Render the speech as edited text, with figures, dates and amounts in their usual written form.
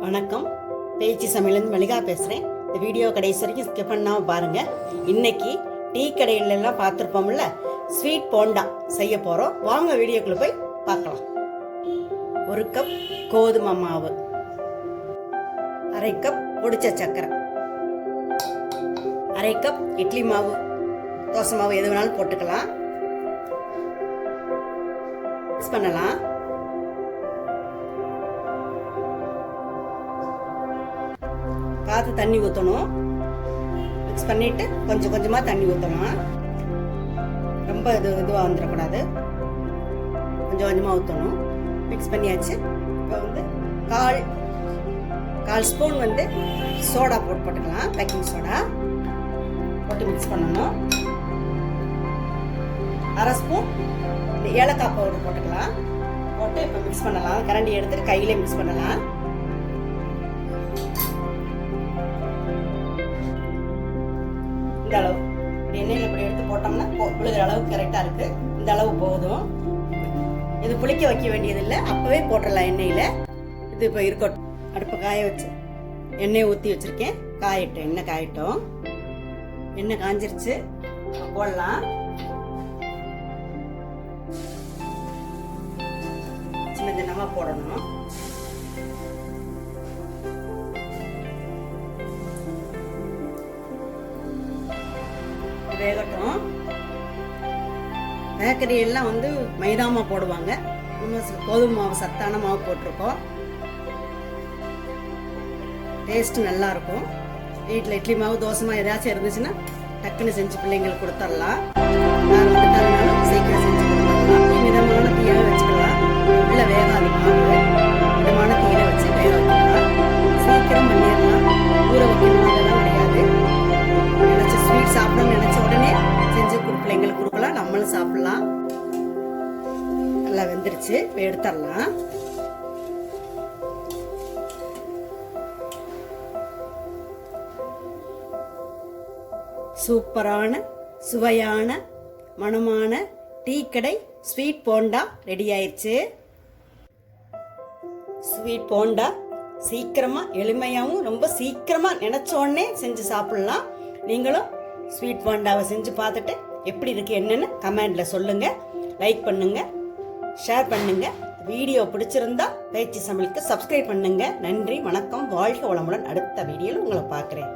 வணக்கம். பேச்சு சமையலேருந்து மளிகா பேசுகிறேன். இந்த வீடியோ கடைசி வரைக்கும் ஸ்கிப் பண்ணாமல் பாருங்கள். இன்றைக்கி டீ கடையிலெல்லாம் பார்த்துருப்போம்ல, ஸ்வீட் போண்டா செய்ய போகிறோம். வாங்க வீடியோக்குள்ளே போய் பார்க்கலாம். 1 கப் கோதுமை மாவு, 1/2 கப் பொடிச்ச சர்க்கரை, 1/2 கப் இட்லி மாவு, தோசை மாவு எது வேணாலும் போட்டுக்கலாம். மிக்ஸ் பண்ணலாம். பார்த்து தண்ணி ஊற்றணும். மிக்ஸ் பண்ணிவிட்டு கொஞ்சம் கொஞ்சமாக தண்ணி ஊற்றணும். ரொம்ப இதுவாக வந்துடக்கூடாது. கொஞ்சம் கொஞ்சமாக ஊற்றணும். மிக்ஸ் பண்ணியாச்சு. இப்போ கால் ஸ்பூன் சோடா போட்டுக்கலாம். பேக்கிங் சோடா போட்டு மிக்ஸ் பண்ணணும். 1/2 ஸ்பூன் ஏலக்காய் பவுடர் போட்டுக்கலாம். போட்டு இப்போ மிக்ஸ் பண்ணலாம். கரண்டி எடுத்துட்டு கையிலே மிக்ஸ் பண்ணலாம். இந்த அளவு எண்ணெயில் இப்படி எடுத்து போட்டோம்னா புளிக்கிற அளவுக்கு கரெக்டாக இருக்குது. இந்த அளவு போதும். இது புளிக்க வைக்க வேண்டியதில்லை, அப்போவே போட்டுடலாம் எண்ணெயில். இது இப்போ இருக்கட்டும். அடுப்பை காய வச்சு எண்ணெயை ஊற்றி வச்சுருக்கேன். எண்ணெய் காயட்டும். எண்ணெய் காஞ்சிருச்சு. போடலாம். சின்ன சின்னமாக போடணும். வேகட்டும். பேக்கரி எல்லாம் மைதா மாவு போடுவாங்க. நம்ம கோதுமை மாவு, சத்தான மாவு போட்டிருக்கோம். டேஸ்ட் நல்லா இருக்கும். வீட்டில் இட்லி மாவு, தோசை மாவு ஏதாச்சும் இருந்துச்சுன்னா டக்குன்னு செஞ்சு பிள்ளைங்களுக்கு கொடுத்துடலாம். நான் வந்துட்டாலும் சீக்கிரம் செஞ்சு கொடுத்துடலாம். மிதமான தீயில வச்சுக்கலாம். உள்ள வேகாது மாவு. மிதமான தீயில வச்சு வேக வைக்கலாம். சீக்கிரம் பண்ணிடலாம். ஊற வைக்கணும் அதெல்லாம் கிடையாது. நினைச்ச ஸ்வீட் சாப்பிடணும்னு நினைச்ச உடனே செஞ்சு பிள்ளைங்களுக்கு கொடுக்கலாம். நம்மளும் சாப்பிடலாம். நல்லா வெந்துருச்சு. இப்போ எடுத்துடலாம். சூப்பரான, சுவையான, மணமான டீ கடை ஸ்வீட் போண்டா ரெடி ஆயிடுச்சு. ஸ்வீட் போண்டா சீக்கிரமாக, எளிமையாகவும் ரொம்ப சீக்கிரமாக நினச்ச உடனே செஞ்சு சாப்பிட்லாம். நீங்களும் ஸ்வீட் போண்டாவை செஞ்சு பார்த்துட்டு எப்படி இருக்குது என்னன்னு கமெண்டில் சொல்லுங்கள். லைக் பண்ணுங்கள், ஷேர் பண்ணுங்கள். வீடியோ பிடிச்சிருந்தா பேச்சு சமையலுக்கு சப்ஸ்கிரைப் பண்ணுங்கள். நன்றி, வணக்கம், வாழ்க வளமுடன். அடுத்த வீடியோவில் உங்களை பார்க்குறேன்.